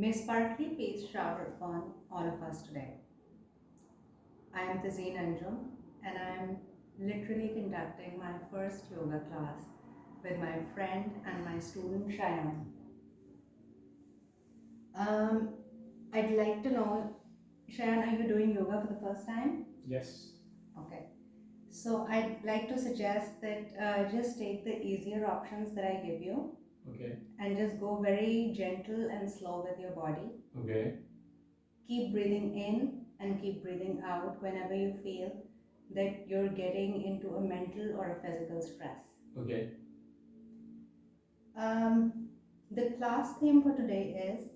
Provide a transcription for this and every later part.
May sparkly peace shower upon all of us today. I am Tazyeen Anjum and I am literally conducting my first yoga class with my friend and my student Cheyenne. Um, I'd like to know, Cheyenne, are you doing yoga for the first time? Yes. Okay. So I'd like to suggest that just take the easier options that I give you Okay. and just go very gentle and slow with your body. Okay. Keep breathing in and keep breathing out whenever you feel that you're getting into a mental or a physical stress. Okay. The class theme for today is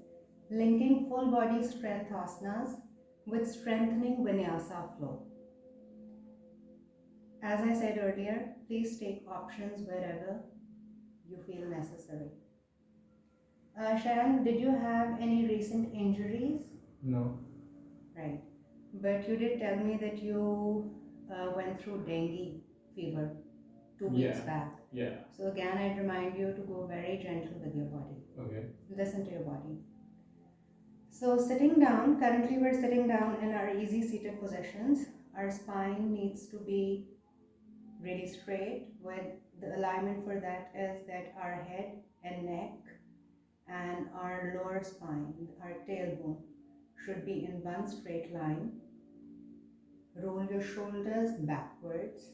linking full body strength asanas with strengthening vinyasa flow. As I said earlier, please take options wherever you feel necessary. Sharon, did you have any recent injuries? No. Right. But you did tell me that you went through dengue fever 2 weeks back. Yeah. So again, I'd remind you to go very gentle with your body. Okay. Listen to your body. So sitting down, currently we're sitting down in our easy seated positions. Our spine needs to be really straight. With the alignment for that is that our head and neck and our lower spine, our tailbone, should be in one straight line. Roll your shoulders backwards.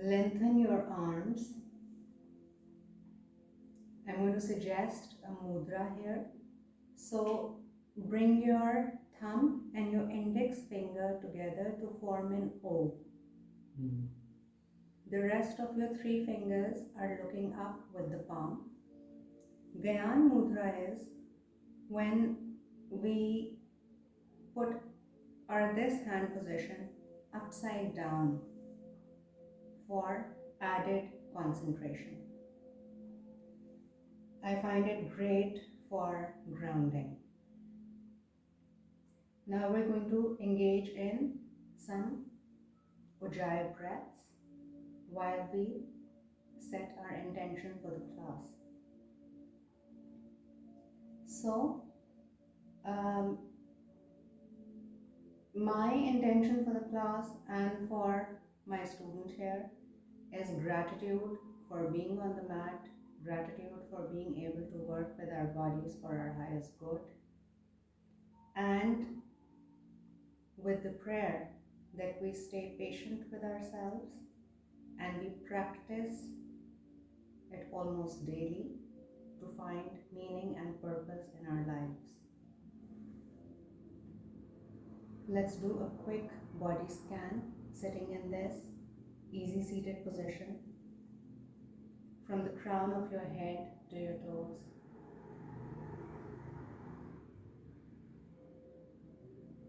Lengthen your arms. I'm going to suggest a mudra here. So bring your thumb and your index finger together to form an O. Mm. The rest of your three fingers are looking up with the palm. Gyan mudra is when we put our this hand position upside down for added concentration. I find it great for grounding. Now we're going to engage in some Ujjayi breaths while we set our intention for the class. So, my intention for the class and for my student here is gratitude for being on the mat, gratitude for being able to work with our bodies for our highest good, and with the prayer that we stay patient with ourselves and we practice it almost daily to find meaning and purpose in our lives. Let's do a quick body scan sitting in this easy seated position from the crown of your head to your toes.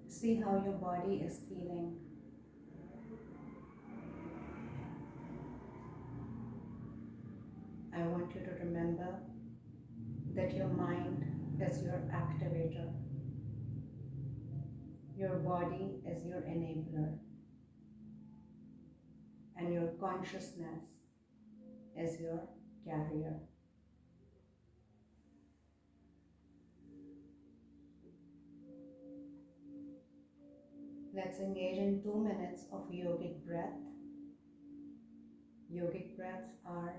See how your body is feeling. I want you to remember that your mind is your activator. Your body is your enabler. And your consciousness is your carrier. Let's engage in 2 minutes of yogic breath. Yogic breaths are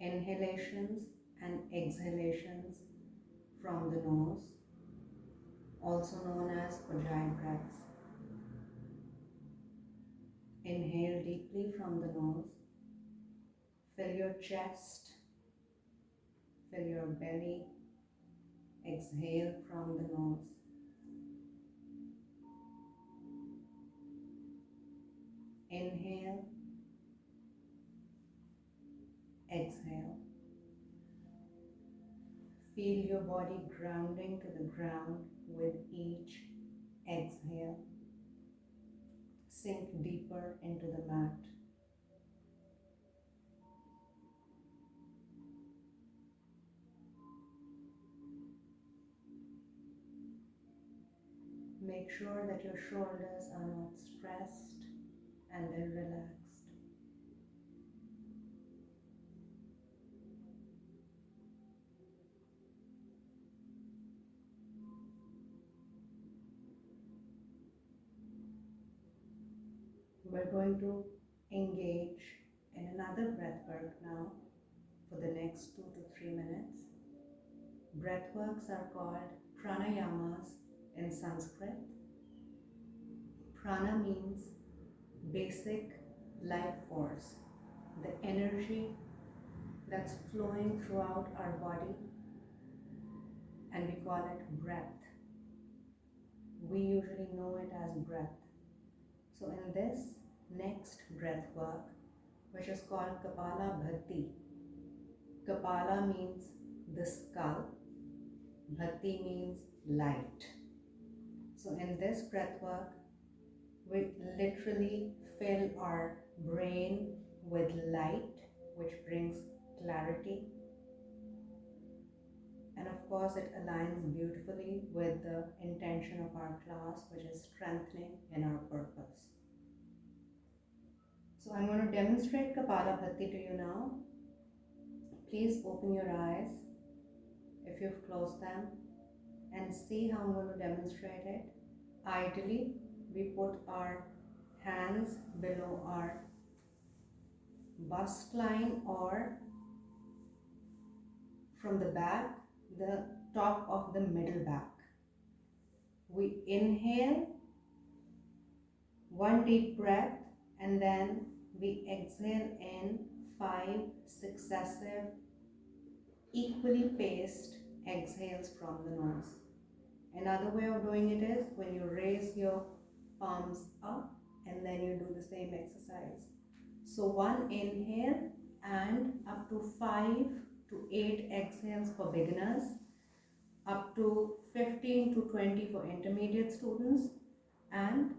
inhalations and exhalations from the nose, also known as Ujjayi breaths. Inhale deeply from the nose. Fill your chest, fill your belly. Exhale from the nose. Inhale, exhale. Feel your body grounding to the ground with each exhale. Sink deeper into the mat. Make sure that your shoulders are not stressed and they're relaxed. We're going to engage in another breath work now for the next 2 to 3 minutes. Breath works are called pranayamas in Sanskrit. Prana means basic life force, the energy that's flowing throughout our body, and we call it breath. We usually know it as breath. So in this next breath work, which is called Kapala Bhati, Kapala means the skull, Bhati means light. So in this breath work, we literally fill our brain with light, which brings clarity. And of course, it aligns beautifully with the intention of our class, which is strengthening in our purpose. So I'm going to demonstrate Kapalabhati to you now. Please open your eyes if you've closed them and see how I'm going to demonstrate it. Ideally, we put our hands below our bust line or from the back, the top of the middle back. We inhale one deep breath and then we exhale in 5 successive equally paced exhales from the nose. Another way of doing it is when you raise your palms up and then you do the same exercise. So one inhale and up to 5 to 8 exhales for beginners, up to 15 to 20 for intermediate students, and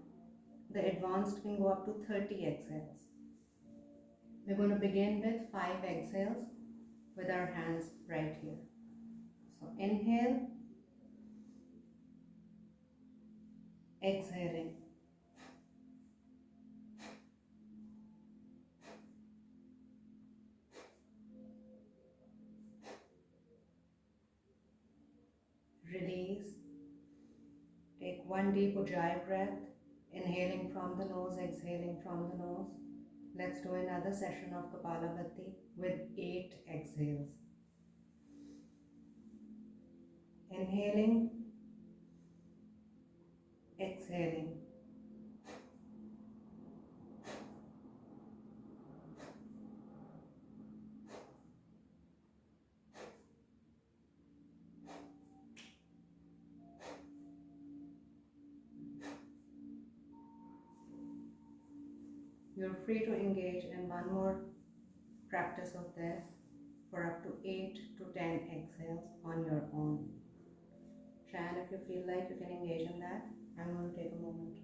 the advanced can go up to 30 exhales. We're going to begin with 5 exhales with our hands right here. So inhale, exhaling. Release. Take one deep Ujjayi breath, inhaling from the nose, exhaling from the nose. Let's do another session of Kapalabhati with 8 exhales. Inhaling, exhaling. You're free to engage in one more practice of this for up to 8 to 10 exhales on your own. Shan, if you feel like you can engage in that, I'm going to take a moment.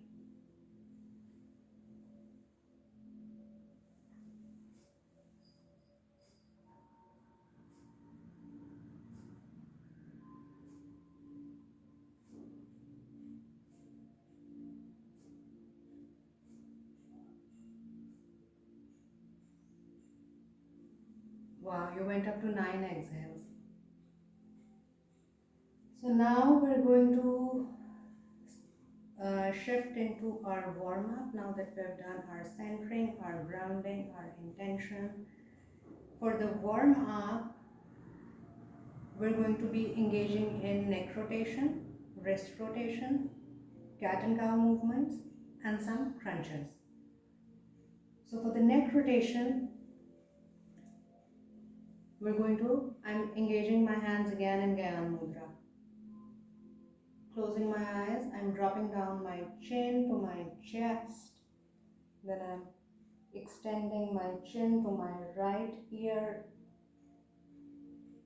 Wow, you went up to 9 exhales. So now we're going to shift into our warm-up now that we've done our centering, our grounding, our intention. For the warm-up, we're going to be engaging in neck rotation, wrist rotation, cat and cow movements, and some crunches. So for the neck rotation, I'm engaging my hands again in Gyan Mudra. Closing my eyes, I'm dropping down my chin to my chest. Then I'm extending my chin to my right ear,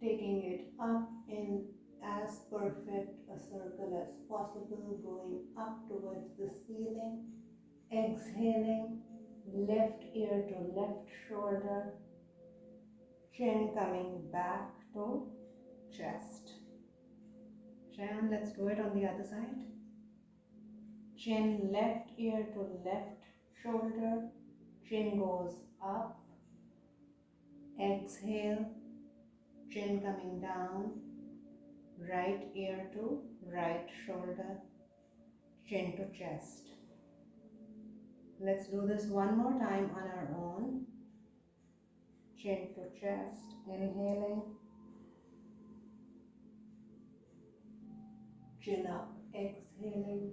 taking it up in as perfect a circle as possible, going up towards the ceiling. Exhaling, left ear to left shoulder, chin coming back to chest. Shayan, let's do it on the other side. Chin left ear to left shoulder, chin goes up. Exhale, chin coming down, right ear to right shoulder, chin to chest. Let's do this one more time on our own. Chin to chest, inhaling, chin up, exhaling,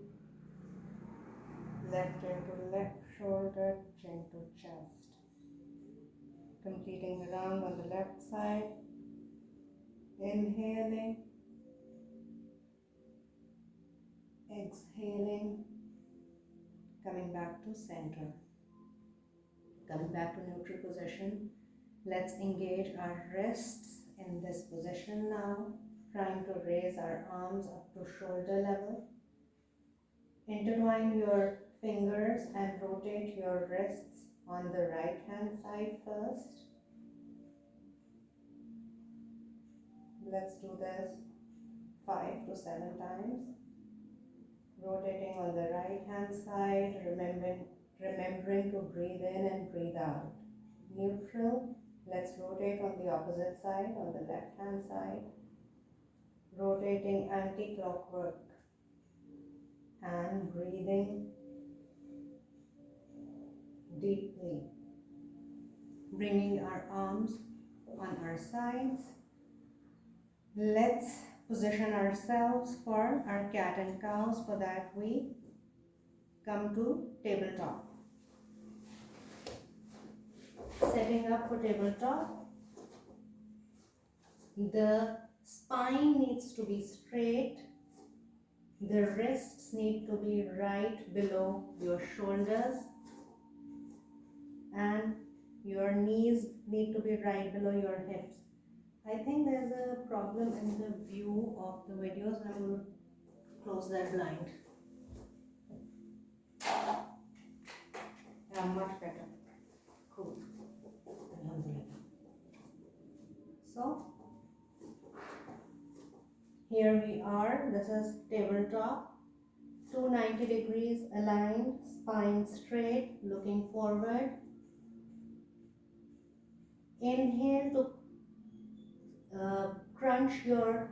left chin to left shoulder, chin to chest. Completing the round on the left side, inhaling, exhaling, coming back to center, coming back to neutral position. Let's engage our wrists in this position now, trying to raise our arms up to shoulder level. Intertwine your fingers and rotate your wrists on the right hand side first. Let's do this 5 to 7 times. Rotating on the right hand side, remembering to breathe in and breathe out. Neutral. Let's rotate on the opposite side, on the left hand side. Rotating anti-clockwise and breathing deeply. Bringing our arms on our sides. Let's position ourselves for our cat and cows. For that we come to tabletop. Setting up for tabletop, the spine needs to be straight, the wrists need to be right below your shoulders, and your knees need to be right below your hips. I think there's a problem in the view of the video, so I'm going to close that blind. Yeah, much better. Cool. Alhamdulillah. So, here we are. This is tabletop. 290 degrees aligned, spine straight, looking forward. Inhale to crunch your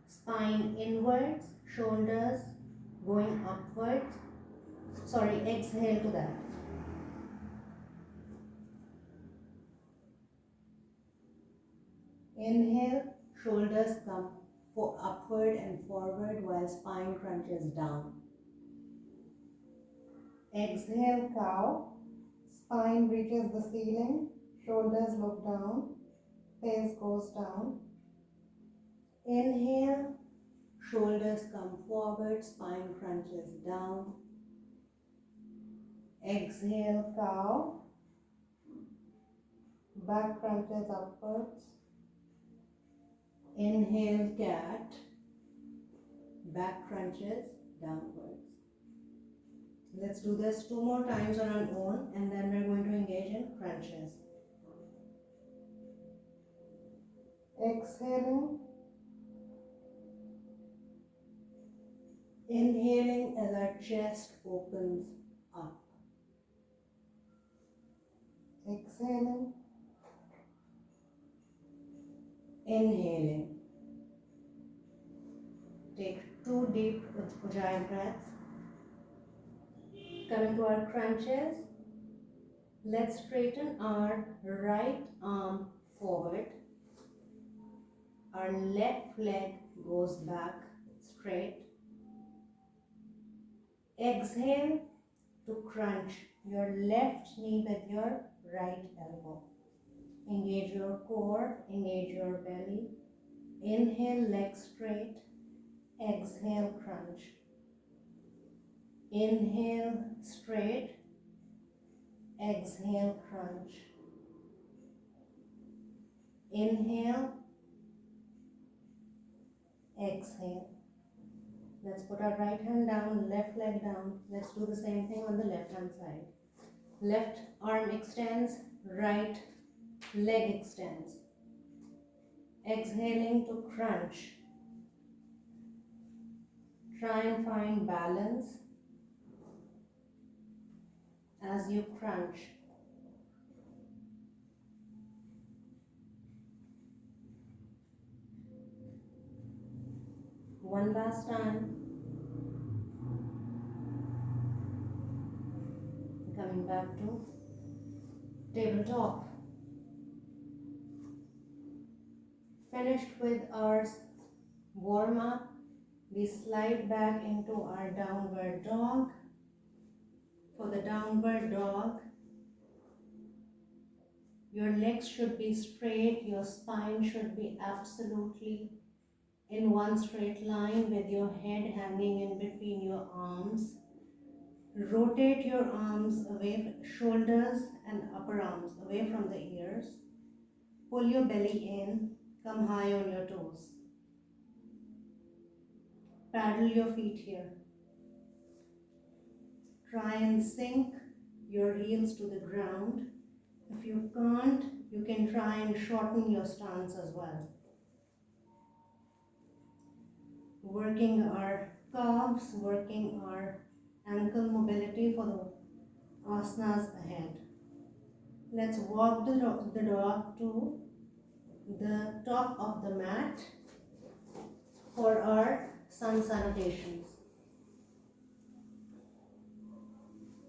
spine inwards, shoulders going upwards. Sorry, exhale to that. Inhale, shoulders come upward and forward while spine crunches down. Exhale, cow. Spine reaches the ceiling, shoulders look down, face goes down. Inhale, shoulders come forward, spine crunches down. Exhale, cow. Back crunches upwards. Inhale, cat. Back crunches downwards. Let's do this 2 more times on our own, and then we're going to engage in crunches. Exhaling. Inhaling as our chest opens up. Exhaling. Inhaling. Take 2 deep Ujjayi breaths. Coming to our crunches, let's straighten our right arm forward. Our left leg goes back straight. Exhale to crunch your left knee with your right elbow. Engage your core, engage your belly. Inhale, leg straight. Exhale, crunch. Inhale, straight. Exhale, crunch. Inhale, exhale. Let's put our right hand down, left leg down. Let's do the same thing on the left hand side. Left arm extends, right leg extends. Exhaling to crunch. Try and find balance as you crunch. One last time. coming back to tabletop. Finished with our warm up, we slide back into our downward dog. For the downward dog, your legs should be straight, your spine should be absolutely in one straight line with your head hanging in between your arms. Rotate your arms away, shoulders and upper arms away from the ears. Pull your belly in, come high on your toes. Paddle your feet here. Try and sink your heels to the ground. If you can't, you can try and shorten your stance as well. Working our calves, working our ankle mobility for the asanas ahead. Let's walk the dog to the top of the mat for our sun salutations.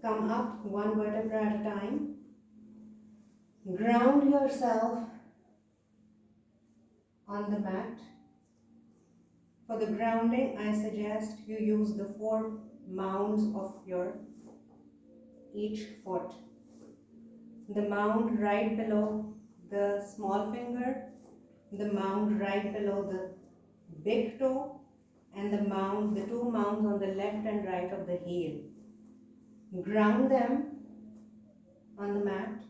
Come up one vertebra at a time. Ground yourself on the mat. For the grounding, I suggest you use the 4 mounds of your each foot. The mound right below the small finger, the mound right below the big toe, and the 2 mounds on the left and right of the heel. Ground them on the mat.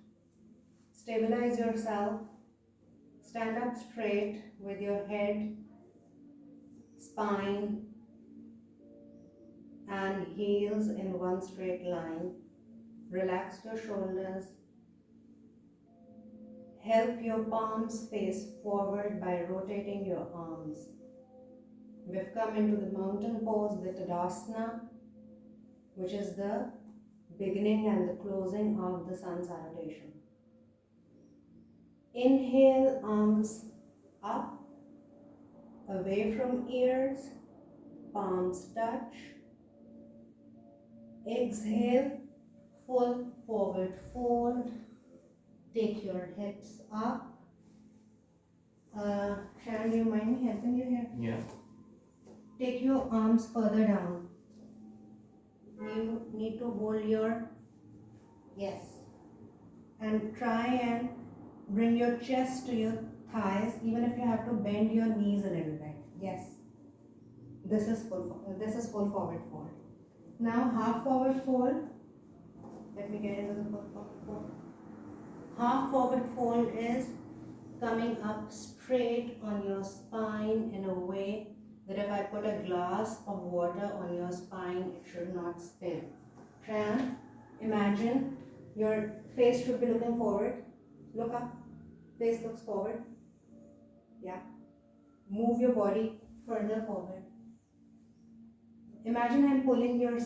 Stabilize yourself. Stand up straight with your head, spine, and heels in one straight line. Relax your shoulders. Help your palms face forward by rotating your arms. We've come into the mountain pose, the Tadasana, which is the beginning and the closing of the sun salutation. Inhale, arms up, away from ears, palms touch. Exhale, full forward fold. Take your hips up. Sharon, do you mind me helping you here? Yeah. Take your arms further down. You need to hold your, yes. And try and bring your chest to your thighs, even if you have to bend your knees a little bit. Yes. This is full forward fold. Now half forward fold. Let me get into the full forward fold. Half forward fold is coming up straight on your spine in a way that if I put a glass of water on your spine, it should not spill. Tran, imagine your face should be looking forward. Look up. Face looks forward. Yeah. Move your body further forward. Imagine I'm pulling your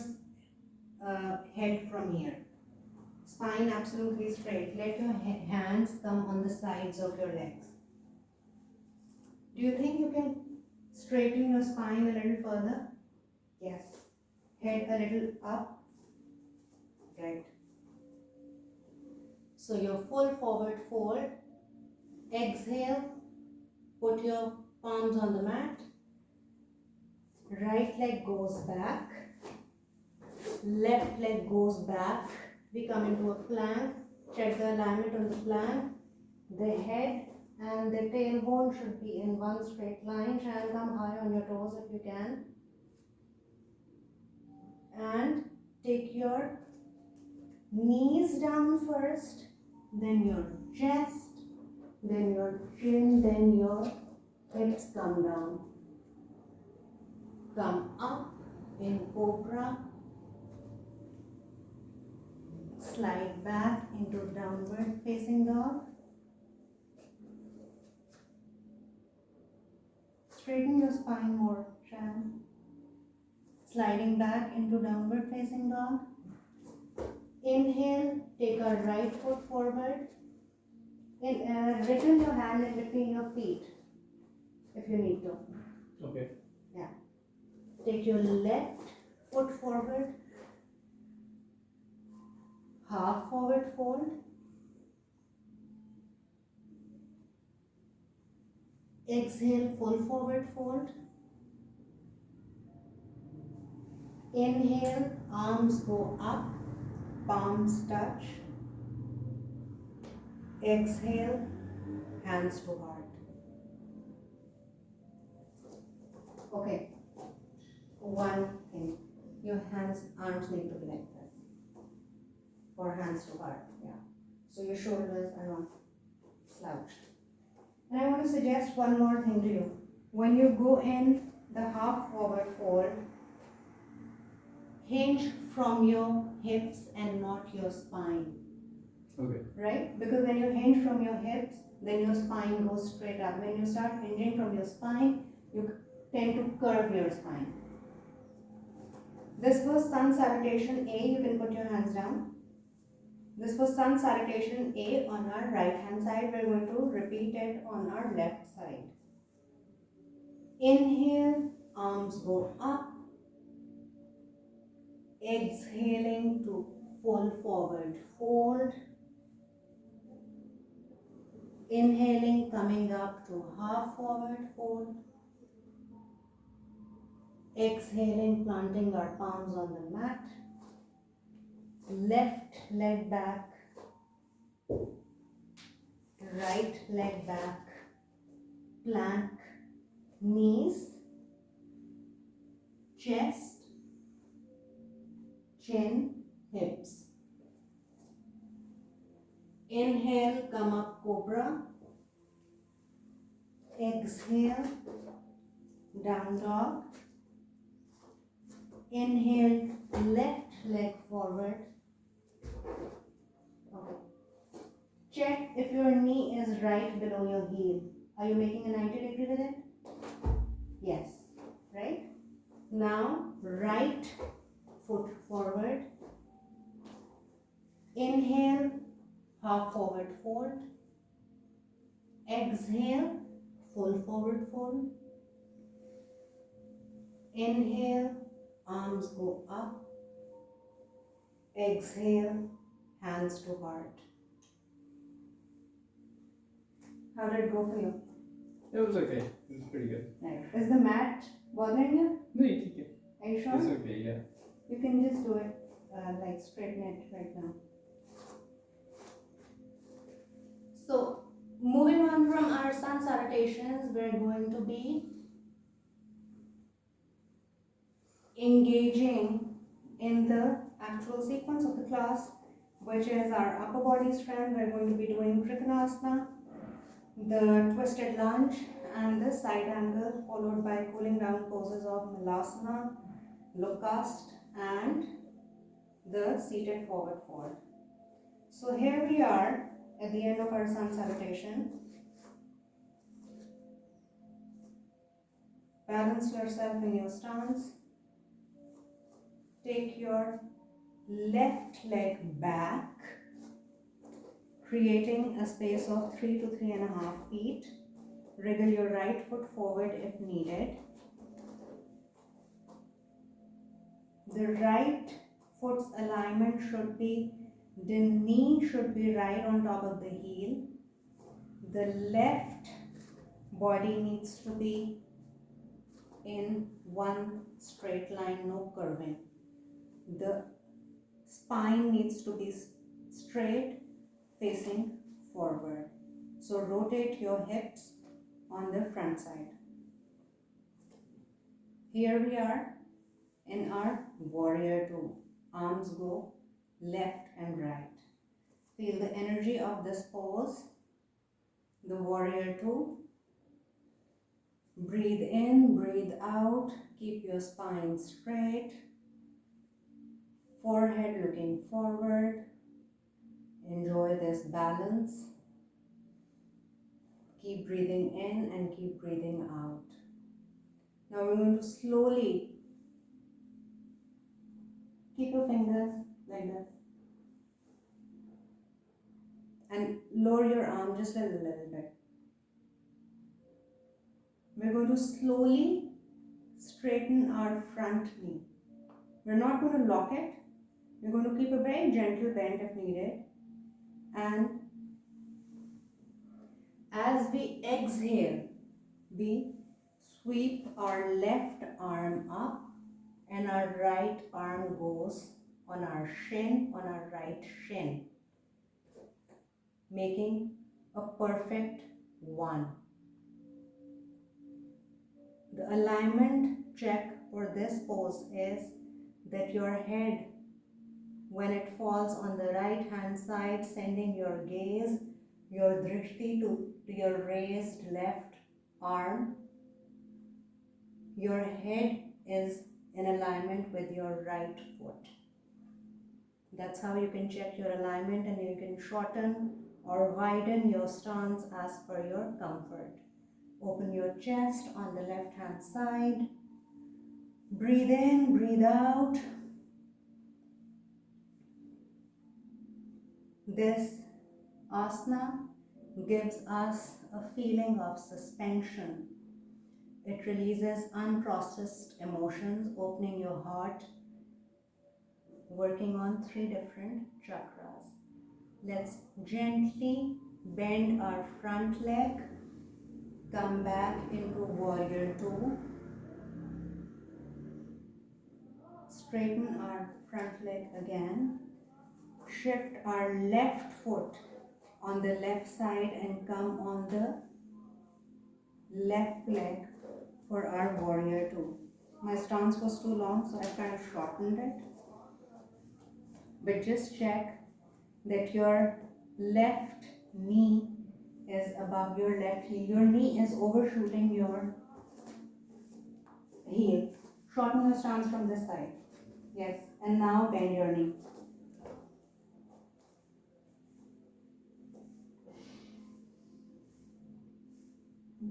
head from here. Spine absolutely straight. Let your hands come on the sides of your legs. Do you think you can straighten your spine a little further? Yes. Head a little up. Right. So your full forward fold. Exhale. Put your palms on the mat. Right leg goes back. Left leg goes back. We come into a plank. Check the alignment on the plank. The head and the tailbone should be in one straight line. Try and come high on your toes if you can. And take your knees down first, then your chest, then your chin, then your hips come down. Come up in cobra. Slide back into downward facing dog. Straighten your spine more, Shan. Sliding back into downward facing dog. Inhale, take our right foot forward. Wriggle your hand in between your feet if you need to. Okay. Yeah. Take your left foot forward. half forward fold, exhale, full forward fold, inhale, arms go up, palms touch, exhale, hands to heart. Okay, one thing, your arms need to be like this, or hands to heart, yeah. So your shoulders are not slouched. And I want to suggest one more thing to you. When you go in the half forward fold, hinge from your hips and not your spine. Okay. Right? Because when you hinge from your hips, then your spine goes straight up. When you start hinging from your spine, you tend to curve your spine. This was sun salutation A. You can put your hands down. This was sun salutation A on our right hand side. We're going to repeat it on our left side. Inhale, arms go up. Exhaling to full forward fold. Inhaling, coming up to half forward fold. Exhaling, planting our palms on the mat. Left leg back. Right leg back. Plank. Knees. Chest. Chin. Hips. Inhale, come up cobra. Exhale, down dog. Inhale, left leg forward. Okay. Check if your knee is right below your heel. Are you making a 90-degree with it? Yes. Right? Now, right foot forward. Inhale, half forward fold. Exhale, full forward fold. Inhale, arms go up. Exhale, hands to heart. How did it go for you? It was okay. It was pretty good. Right. Is the mat bothering you? No, you take it. Are you sure? It's okay, yeah. You can just do it, like straighten it right now. So, moving on from our sun salutations, we're going to be engaging in the actual sequence of the class, which is our upper body strength. We're going to be doing Trikonasana, the twisted lunge, and the side angle, followed by cooling down poses of Malasana, Locust, and the seated forward fold. So here we are at the end of our sun salutation. Balance yourself in your stance. Take your left leg back, creating a space of 3 to 3.5 feet. Wriggle your right foot forward if needed. The right foot's alignment should be, the knee should be right on top of the heel. The left body needs to be in one straight line, no curving. The spine needs to be straight, facing forward. So rotate your hips on the front side. Here we are in our warrior two. Arms go left and right. Feel the energy of this pose. The warrior two. Breathe in, breathe out. Keep your spine straight. Forehead looking forward. Enjoy this balance. Keep breathing in and keep breathing out. Now we're going to slowly keep your fingers like this and lower your arm just a little bit. We're going to slowly straighten our front knee. We're not going to lock it. We're going to keep a very gentle bend if needed. And as we exhale, we sweep our left arm up and our right arm goes on our shin, on our right shin, making a perfect one. The alignment check for this pose is that your head, when it falls on the right hand side, sending your gaze, your drishti to your raised left arm, your head is in alignment with your right foot. That's how you can check your alignment, and you can shorten or widen your stance as per your comfort. Open your chest on the left hand side. Breathe in, breathe out. This asana gives us a feeling of suspension. It releases unprocessed emotions, opening your heart, working on 3 different chakras. Let's gently bend our front leg, come back into warrior 2, straighten our front leg again, shift our left foot on the left side and come on the left leg for our warrior 2. My stance was too long, so I kind of shortened it. But just check that your left knee is above your left heel. Your knee is overshooting your heel. Shorten your stance from this side. Yes, and now bend your knee.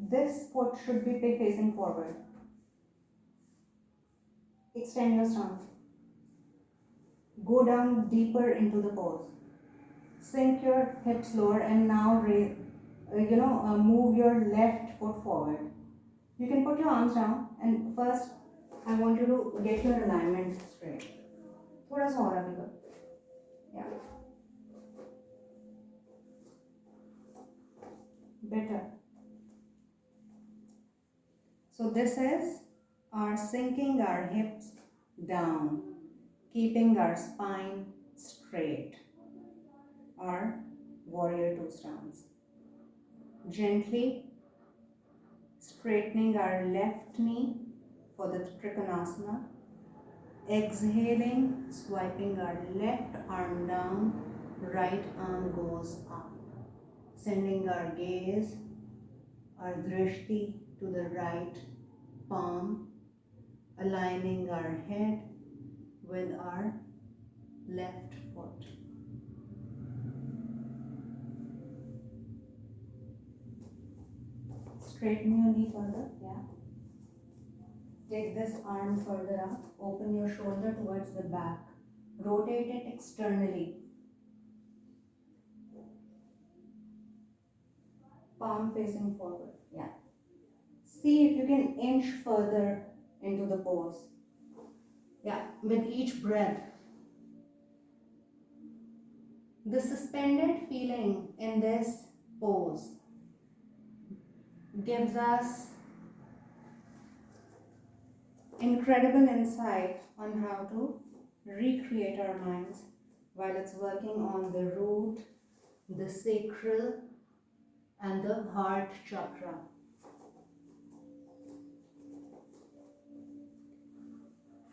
This foot should be facing forward. Extend your stance. Go down deeper into the pose. Sink your hips lower and now raise, move your left foot forward. You can put your arms down, and first I want you to get your alignment straight. थोड़ा सा और आगे कर. Yeah. Better. So this is our sinking our hips down, keeping our spine straight. Our warrior 2 stance. Gently straightening our left knee for the Trikonasana. Exhaling, swiping our left arm down, right arm goes up. Sending our gaze, our drishti to the right palm, aligning our head with our left foot. Straighten your knee further, yeah. Take this arm further up, open your shoulder towards the back. Rotate it externally. Palm facing forward, yeah. See if you can inch further into the pose. Yeah, with each breath. The suspended feeling in this pose gives us incredible insight on how to recreate our minds while it's working on the root, the sacral, and the heart chakra.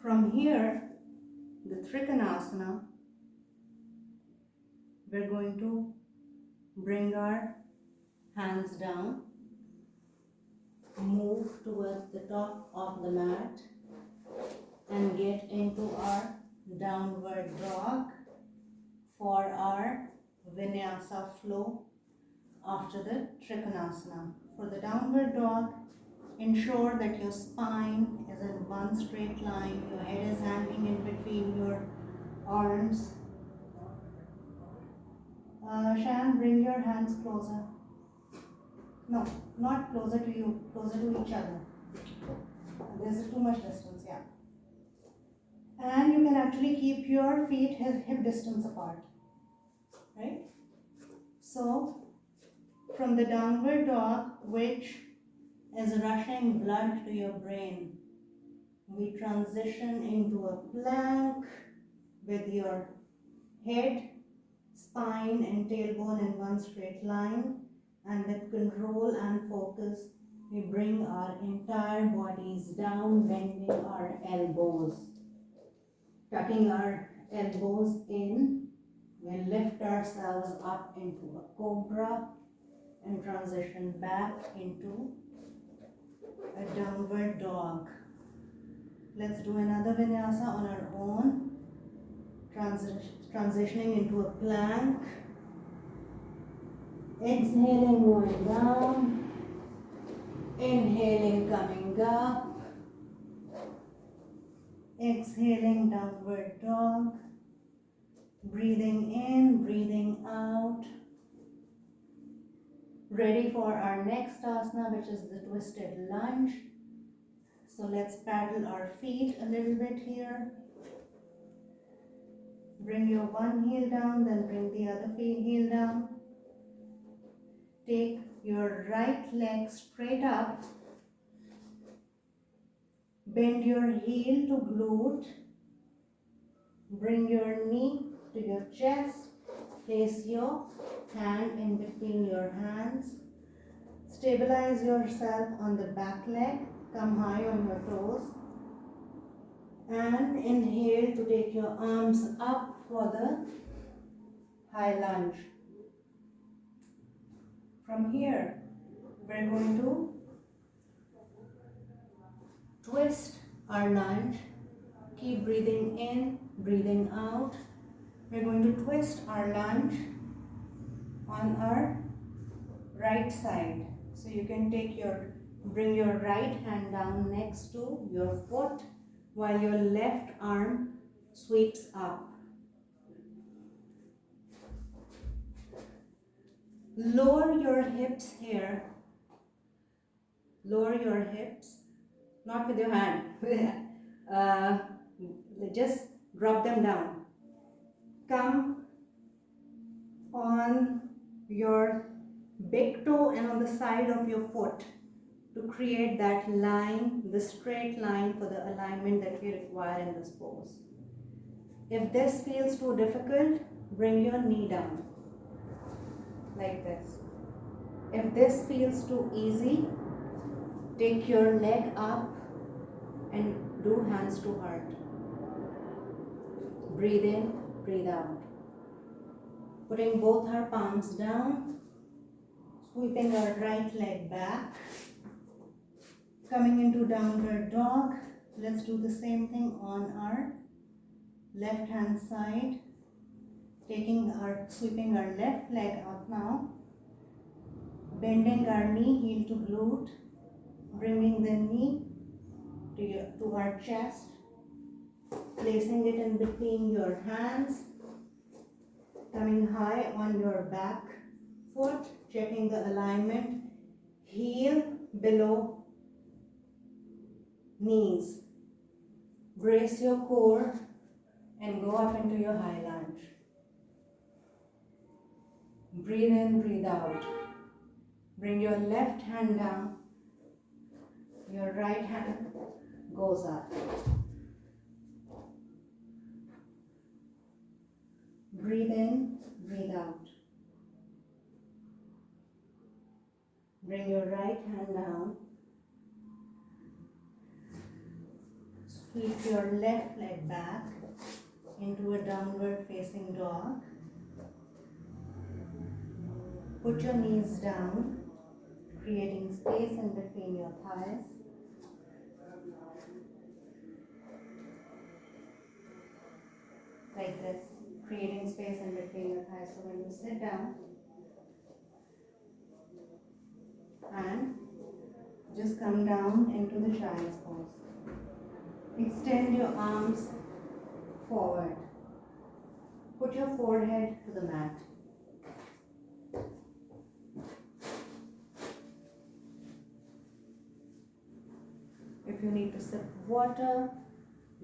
From here, the Trikonasana, we're going to bring our hands down, move towards the top of the mat, and get into our downward dog for our vinyasa flow after the Trikonasana. For the downward dog, ensure that your spine is in one straight line, your head is hanging in between your arms. Shan, bring your hands closer. No, not closer to you, closer to each other. There's too much distance, yeah. And you can actually keep your feet hip distance apart, right? So from the downward dog, which is rushing blood to your brain, we transition into a plank with your head, spine and tailbone in one straight line, and with control and focus we bring our entire bodies down, bending our elbows, tucking our elbows in. We lift ourselves up into a cobra and transition back into a downward dog. Let's do another vinyasa on our own. Transitioning into a plank. Exhaling, going down. Inhaling, coming up. Exhaling, downward dog. Breathing in, breathing out. Ready for our next asana, which is the twisted lunge. So let's paddle our feet a little bit here. Bring your one heel down, then bring the other heel down. Take your right leg straight up. Bend your heel to glute. Bring your knee to your chest. Place your hand in between your hands. Stabilize yourself on the back leg. Come high on your toes. And inhale to take your arms up for the high lunge. From here, we're going to twist our lunge. Keep breathing in, breathing out. We're going to twist our lunge on our right side. So you can bring your right hand down next to your foot while your left arm sweeps up. Lower your hips here. Lower your hips, not with your hand. Just drop them down. Come on your big toe and on the side of your foot to create that line, the straight line for the alignment that we require in this pose. If this feels too difficult, bring your knee down like this. If this feels too easy, take your leg up and do hands to heart. Breathe in, breathe out. Putting both our palms down, sweeping our right leg back, coming into downward dog. Let's do the same thing on our left hand side, sweeping our left leg up now, bending our knee, heel to glute, bringing the knee to our chest, placing it in between your hands, coming high on your back foot, checking the alignment, heel below knees. Brace your core and go up into your high lunge. Breathe in, breathe out. Bring your left hand down, your right hand goes up. Breathe in, breathe out. Bring your right hand down. Sweep your left leg back into a downward facing dog. Put your knees down, creating space in between your thighs. Like this, creating space in between your thighs. So when you sit down, and just come down into the child's pose. Extend your arms forward. Put your forehead to the mat. If you need to sip water,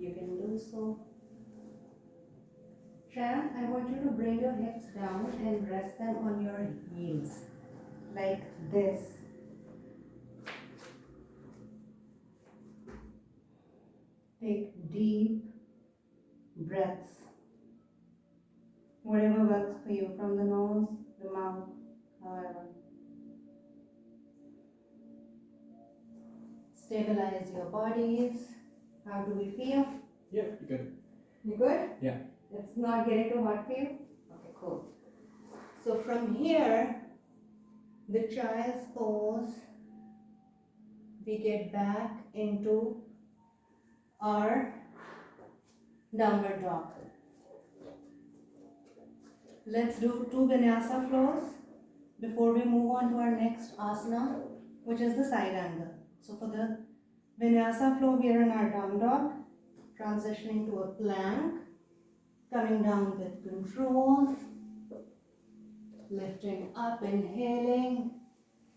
you can do so. Shan, I want you to bring your hips down and rest them on your heels, like this. Take deep breaths, whatever works for you, from the nose, the mouth, however. Stabilize your bodies. How do we feel? Yeah, you good. You good? Yeah. It's not getting too hot for you? Okay, cool. So from here, the child's pose, we get back into our downward dog. Let's do 2 vinyasa flows before we move on to our next asana, which is the side angle. So for the vinyasa flow, we are in our down dog, transitioning to a plank, coming down with control, lifting up, inhaling,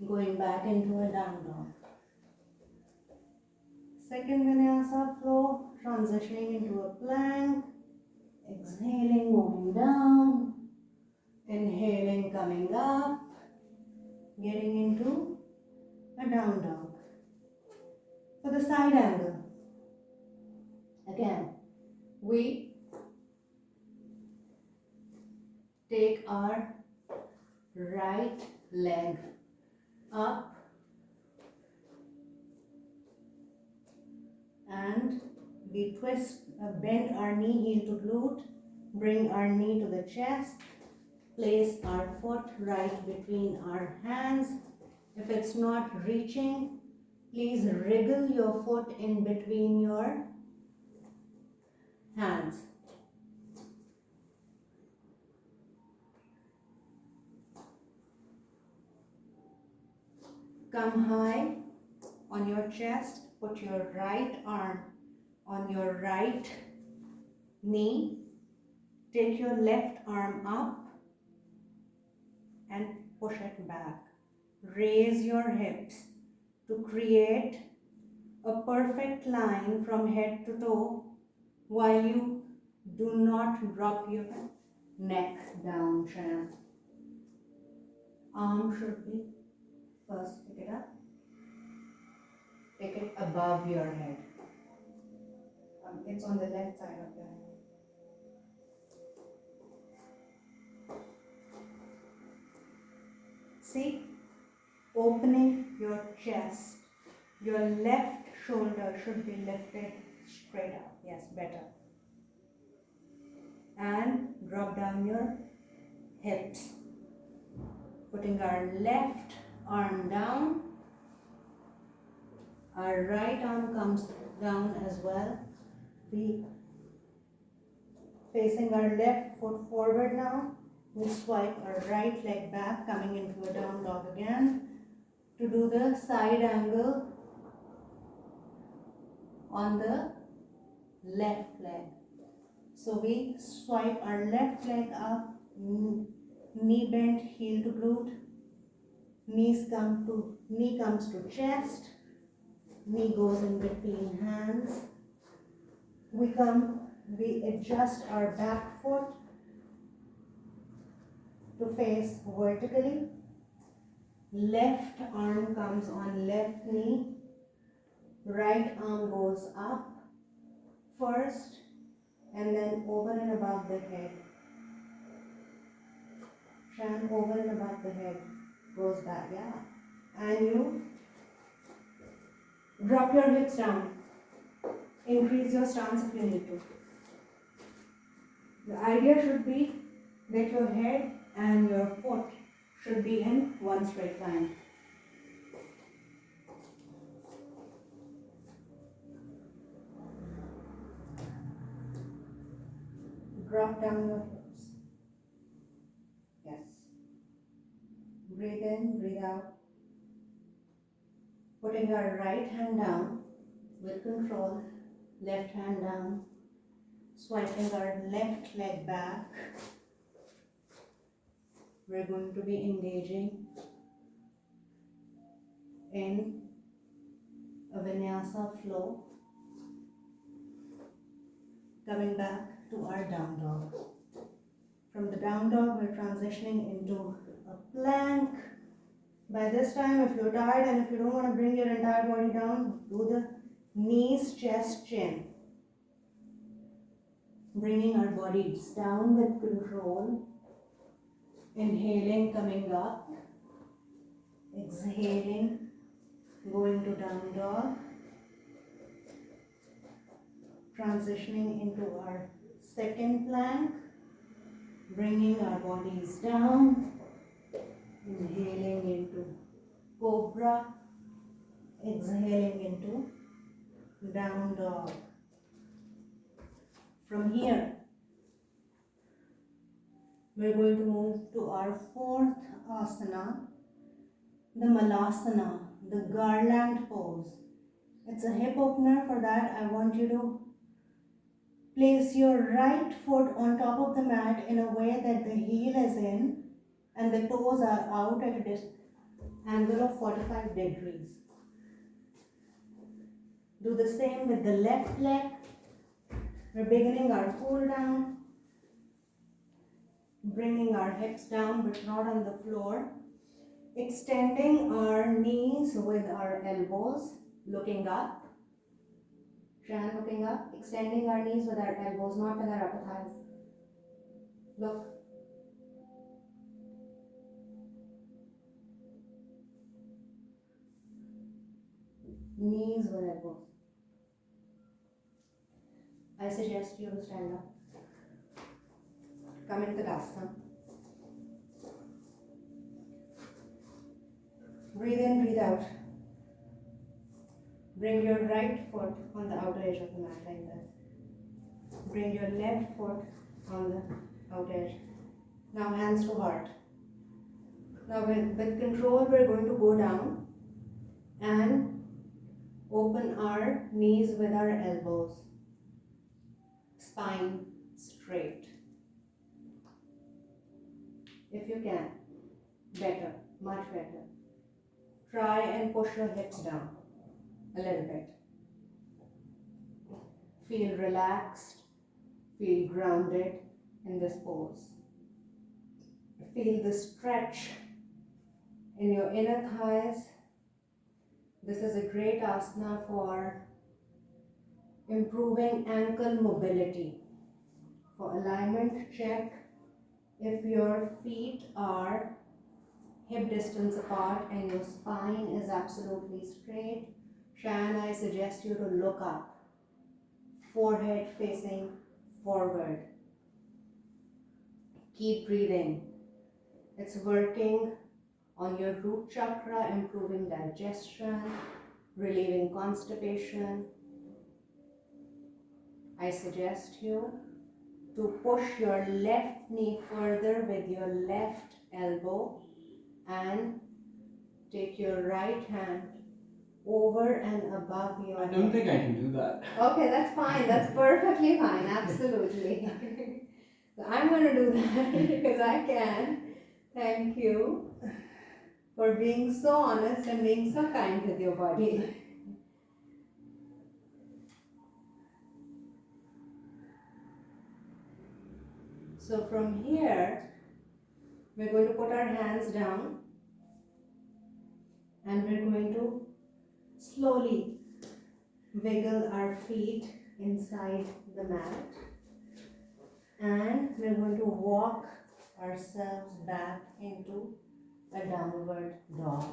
going back into a down dog. Second vinyasa flow, transitioning into a plank, exhaling, moving down, inhaling, coming up, getting into a down dog. For the side angle, again, we take our right leg up and we bend our knee heel to glute, bring our knee to the chest, place our foot right between our hands. If it's not reaching, please wriggle your foot in between your hands. Come high on your chest, put your right arm on your right knee, take your left arm up and push it back. Raise your hips to create a perfect line from head to toe while you do not drop your neck down, Shan. Arm should be first, pick it up. Take it above your head. It's on the left side of your head. See, opening your chest. Your left shoulder should be lifted straight up. Yes, better. And drop down your hips. Putting our left arm down. Our right arm comes down as well. We facing our left foot forward now. We swipe our right leg back, coming into a down dog again to do the side angle on the left leg. So we swipe our left leg up, knee bent, heel to glute, knee comes to chest, knee goes in between hands. We adjust our back foot to face vertically. Left arm comes on left knee. Right arm goes up first and then over and above the head. Shan, over and above the head goes back, yeah. And you drop your hips down. Increase your stance if you need to. The idea should be that your head and your foot should be in one straight line. Drop down your hips. Yes. Breathe in, breathe out. Putting our right hand down with control, left hand down, swiping our left leg back. We're going to be engaging in a vinyasa flow. coming back to our down dog. From the down dog, we're transitioning into a plank. By this time, if you're tired and if you don't want to bring your entire body down, do the knees, chest, chin. Bringing our bodies down with control. Inhaling, coming up. Exhaling, going to down dog. Transitioning into our second plank. Bringing our bodies down. Inhaling into cobra. Exhaling into down dog. From here, we're going to move to our fourth asana, the malasana, the garland pose. It's a hip opener. For that, I want you to place your right foot on top of the mat in a way that the heel is in and the toes are out at an angle of 45 degrees. Do the same with the left leg. We're beginning our cool down, bringing our hips down but not on the floor. Extending our knees with our elbows, looking up. Shan, looking up. Extending our knees with our elbows, not with our upper thighs. Look. Knees with elbows. I suggest you to stand up. Come into Tadasana. Breathe in, breathe out. Bring your right foot on the outer edge of the mat like this. Bring your left foot on the outer edge. Now hands to heart. Now with control, we're going to go down and open our knees with our elbows. Spine straight. If you can, better, much better. Try and push your hips down a little bit. Feel relaxed, feel grounded in this pose. Feel the stretch in your inner thighs. This is a great asana for improving ankle mobility. For alignment, check if your feet are hip distance apart and your spine is absolutely straight. Shan, I suggest you to look up, forehead facing forward. Keep breathing. It's working on your root chakra, improving digestion, relieving constipation. I suggest you to push your left knee further with your left elbow and take your right hand over and above your I don't head. think I can do that. Okay, that's fine. That's perfectly fine. Absolutely. So I'm going to do that because I can. Thank you for being so honest and being so kind with your body. So from here, we're going to put our hands down and we're going to slowly wiggle our feet inside the mat and we're going to walk ourselves back into a downward dog.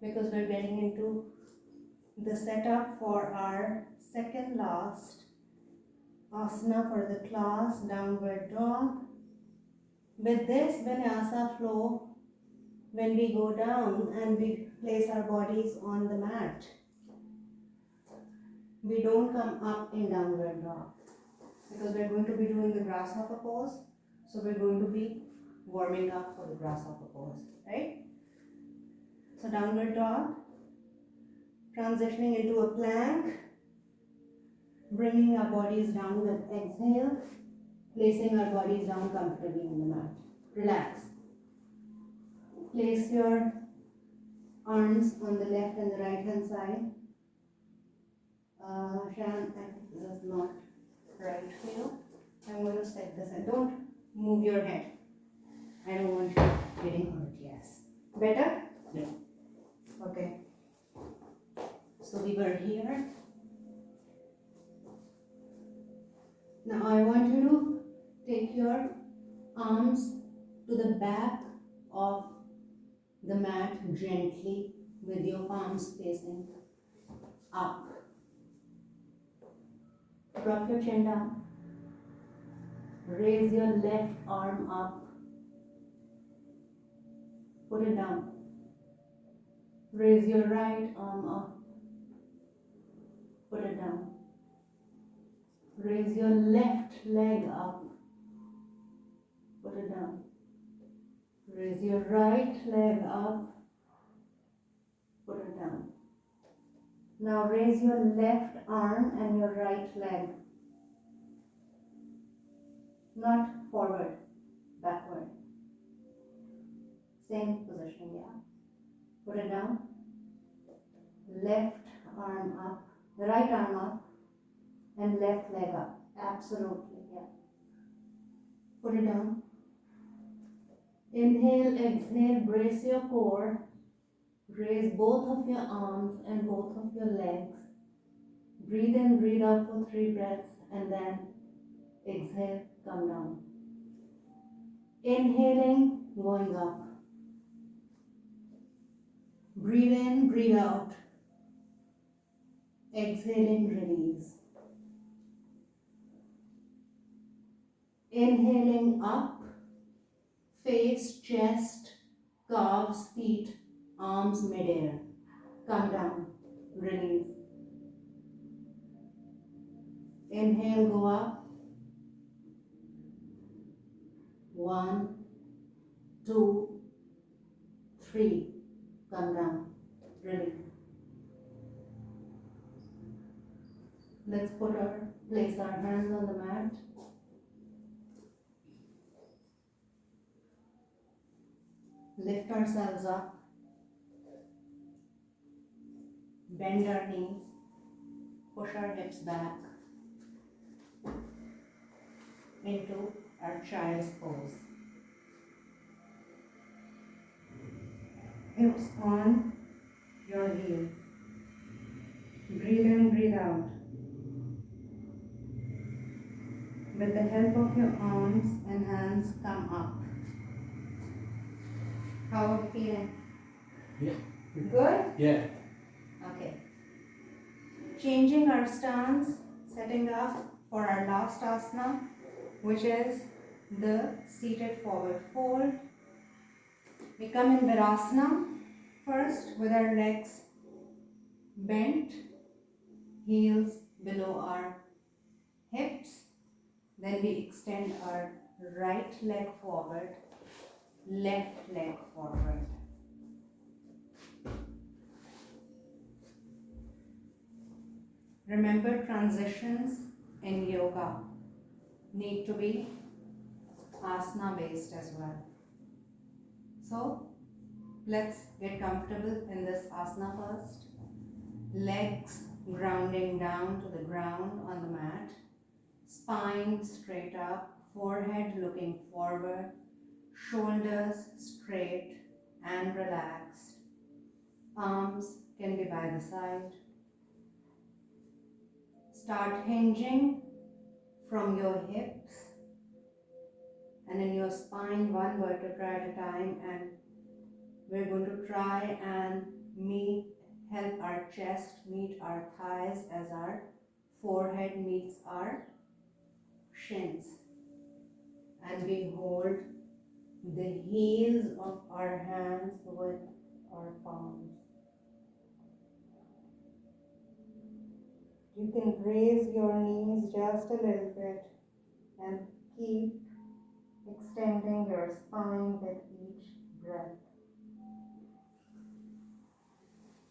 Because we're getting into the setup for our second last asana for the class, downward dog. With this vinyasa flow, when we go down and we place our bodies on the mat, we don't come up in downward dog because we're going to be doing the grasshopper pose. So we're going to be warming up for the grasshopper pose, right? So downward dog, transitioning into a plank, bringing our bodies down with exhale, placing our bodies down comfortably on the mat. Relax. Place your arms on the left and the right hand side. Shan, this is not right for you. I'm going to set this and don't move your head. I don't want you getting hurt. Yes. Better? Yeah. Okay. So we were here. Now I want you to take your arms to the back of the mat gently with your palms facing up. Drop your chin down. Raise your left arm up. Put it down. Raise your right arm up. Put it down. Raise your left leg up. Put it down. Raise your right leg up. Put it down. Now raise your left arm and your right leg. Not forward, backward. Same position, yeah. Put it down. Left arm up, the right arm up, and left leg up. Absolutely, yeah. Put it down. Inhale, exhale, brace your core. Raise both of your arms and both of your legs. Breathe in, breathe out for 3 breaths, and then exhale, come down. Inhaling, going up. Breathe in, breathe out. Exhaling, release. Inhaling up, face, chest, calves, feet, arms midair. Come down, release. Inhale, go up. 1, 2, 3. Come down, release. Let's place our hands on the mat. Lift ourselves up. Bend our knees. Push our hips back into our child's pose. Hips on your heel. Breathe in, breathe out. With the help of your arms and hands, come up. How are you feeling? Yeah. Good? Yeah. Okay. Changing our stance, setting up for our last asana, which is the seated forward fold. We come in Virasana first with our legs bent, heels below our hips. Then we extend our right leg forward, left leg forward. Remember, transitions in yoga need to be asana based as well. So let's get comfortable in this asana first. Legs grounding down to the ground on the mat. Spine straight up, forehead looking forward, shoulders straight and relaxed. Arms can be by the side. Start hinging from your hips and in your spine, one vertebra at a time, and we're going to try and help our chest meet our thighs as our forehead meets our shins. And we hold the heels of our hands with our palms. You can raise your knees just a little bit and keep extending your spine with each breath.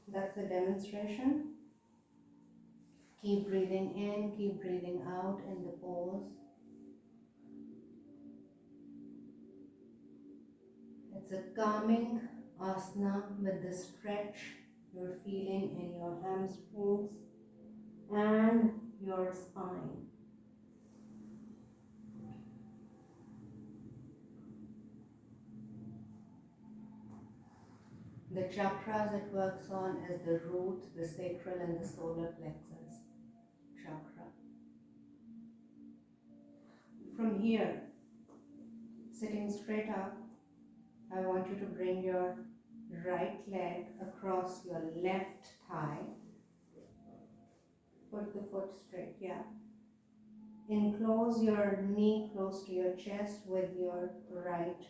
That's the demonstration. Keep breathing in, keep breathing out in the pose. It's a calming asana with the stretch you're feeling in your hamstrings and your spine. The chakras it works on is the root, the sacral, and the solar plexus chakra. From here, sitting straight up, I want you to bring your right leg across your left thigh. Put the foot straight, yeah. Enclose your knee close to your chest with your right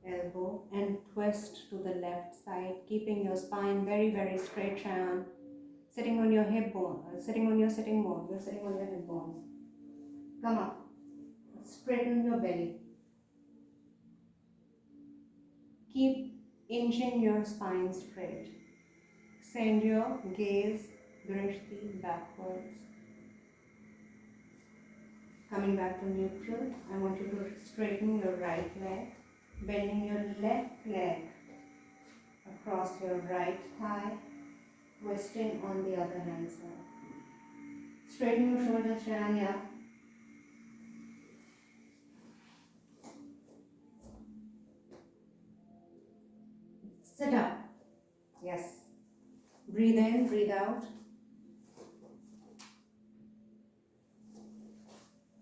elbow and twist to the left side, keeping your spine very, very straight, Shayan. Sitting on your hip bone, sitting on your sitting bone, you're sitting on your hip bones. Come up, straighten your belly. Keep inching your spine straight. Send your gaze, drishti, backwards. Coming back to neutral, I want you to straighten your right leg, bending your left leg across your right thigh, twisting on the other hand side. Straighten your shoulders, Shania. Sit up. Yes. Breathe in, breathe out.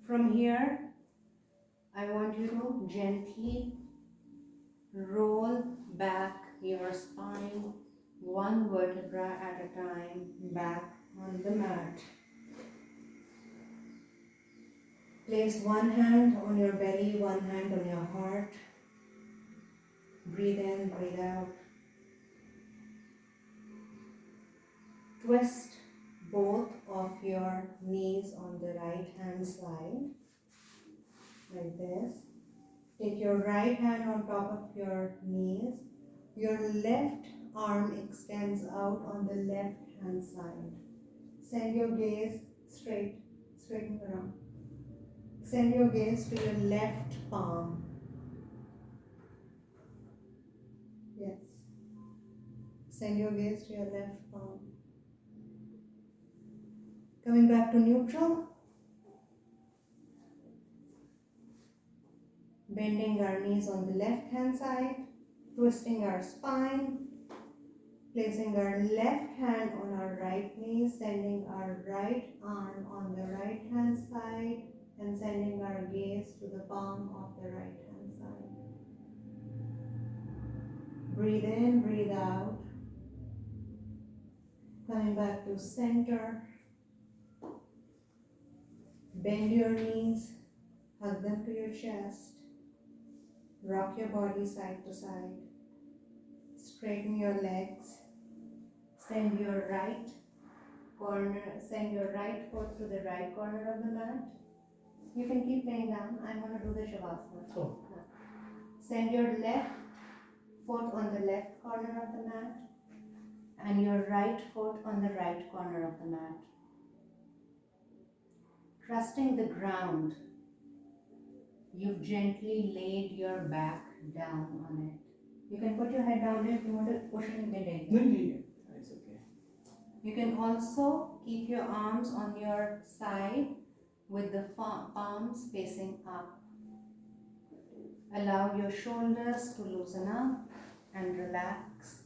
From here, I want you to gently roll back your spine one vertebra at a time back on the mat. Place one hand on your belly, one hand on your heart. Breathe in, breathe out. Twist both of your knees on the right hand side, like this. Take your right hand on top of your knees. Your left arm extends out on the left hand side. Send your gaze straighten around. Send your gaze to your left palm. Yes. Send your gaze to your left palm. Coming back to neutral. Bending our knees on the left hand side. Twisting our spine. Placing our left hand on our right knee. Sending our right arm on the right hand side. And sending our gaze to the palm of the right hand side. Breathe in, breathe out. Coming back to center. Bend your knees, hug them to your chest. Rock your body side to side. Straighten your legs. Send your right foot to the right corner of the mat. You can keep laying down. I'm going to do the Shavasana. Oh. Send your left foot on the left corner of the mat and your right foot on the right corner of the mat. Trusting the ground, you've gently laid your back down on it. You can put your head down if you want to push it in. No, it's okay. You can also keep your arms on your side with the palms facing up. Allow your shoulders to loosen up and relax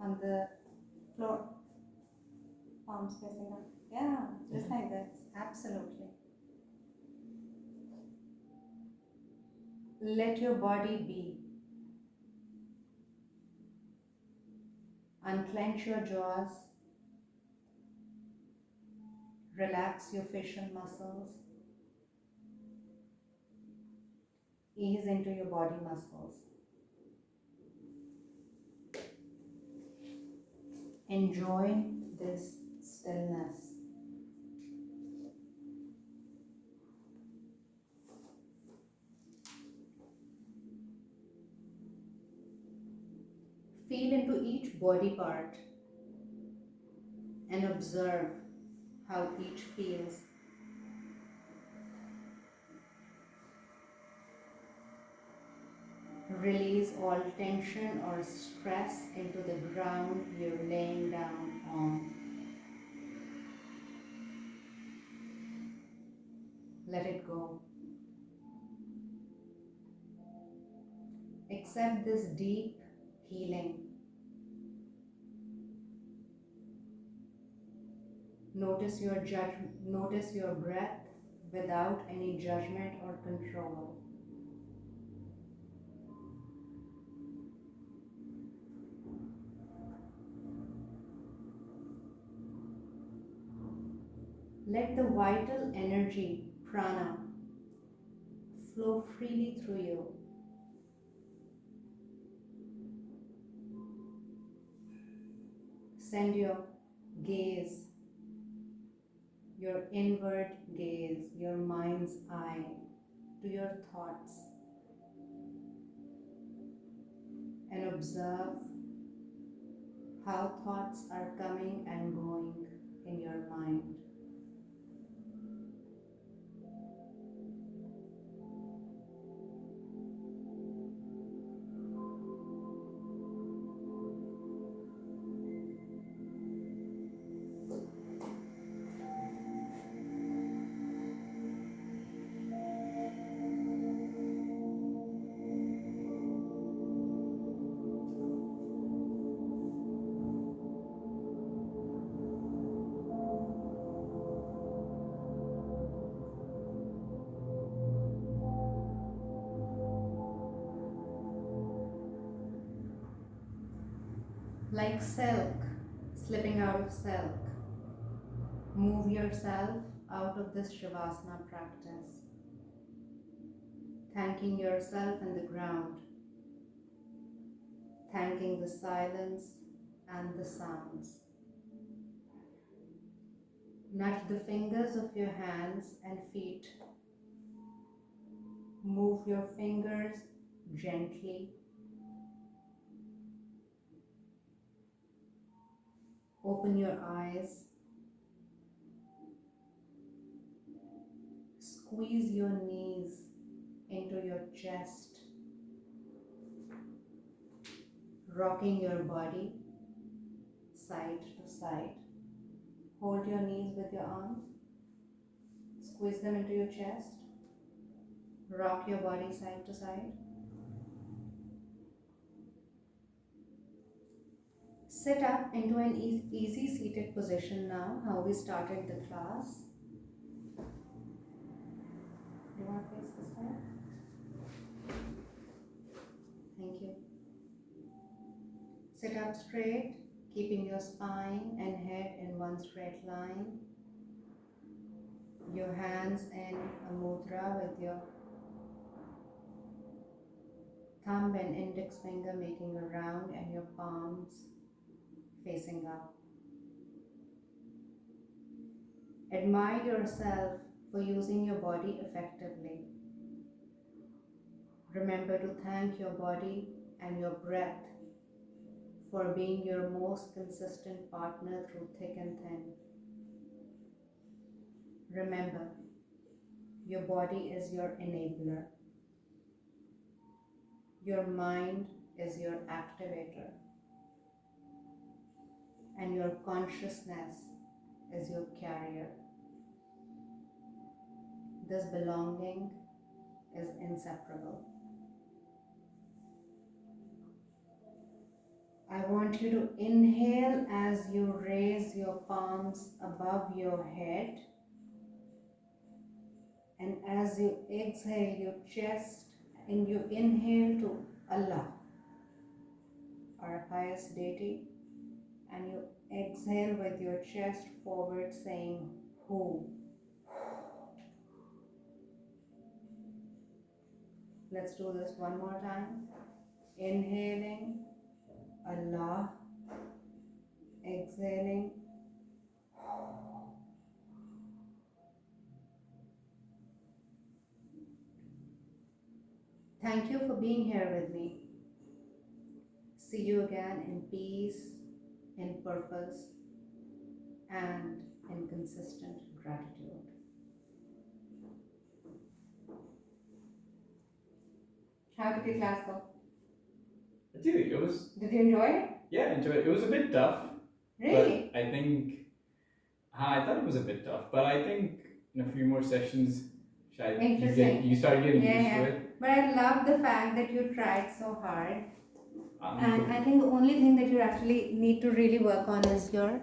on the floor. Palms facing up. Yeah, just like this. Absolutely. Let your body be. Unclench your jaws. Relax your facial muscles. Ease into your body muscles. Enjoy this stillness. Feel into each body part and observe how each feels. Release all tension or stress into the ground you're laying down on. Let it go. Accept this deep healing. Notice your breath without any judgment or control. Let the vital energy, prana, flow freely through you. Send your gaze, your inward gaze, your mind's eye to your thoughts and observe how thoughts are coming and going in your mind. Like silk, slipping out of silk, move yourself out of this Shavasana practice, thanking yourself and the ground, thanking the silence and the sounds. Nudge the fingers of your hands and feet. Move your fingers gently. Open your eyes. Squeeze your knees into your chest, rocking your body side to side. Hold your knees with your arms. Squeeze them into your chest. Rock your body side to side. Sit up into an easy seated position now, how we started the class. Do you want to face this side? Thank you. Sit up straight, keeping your spine and head in one straight line. Your hands in a mudra with your thumb and index finger making a round and your palms facing up. Admire yourself for using your body effectively. Remember to thank your body and your breath for being your most consistent partner through thick and thin. Remember, your body is your enabler. Your mind is your activator. And your consciousness is your carrier. This belonging is inseparable. I want you to inhale as you raise your palms above your head, and as you exhale your chest and you inhale to Allah, our highest deity, and you exhale with your chest forward saying Hu. Let's do this one more time. Inhaling Allah, exhaling. Thank you for being here with me. See you again in peace, in purpose, and in consistent gratitude. How did your class go? Dude, it was, Did you enjoy it? yeah, enjoy it. It was a bit tough, Really? but I think, I thought it was a bit tough, but I think in a few more sessions, Interesting. you start getting Yeah, used to yeah. it. But I love the fact that you tried so hard. And Um, I think the only thing that you actually need to really work on is your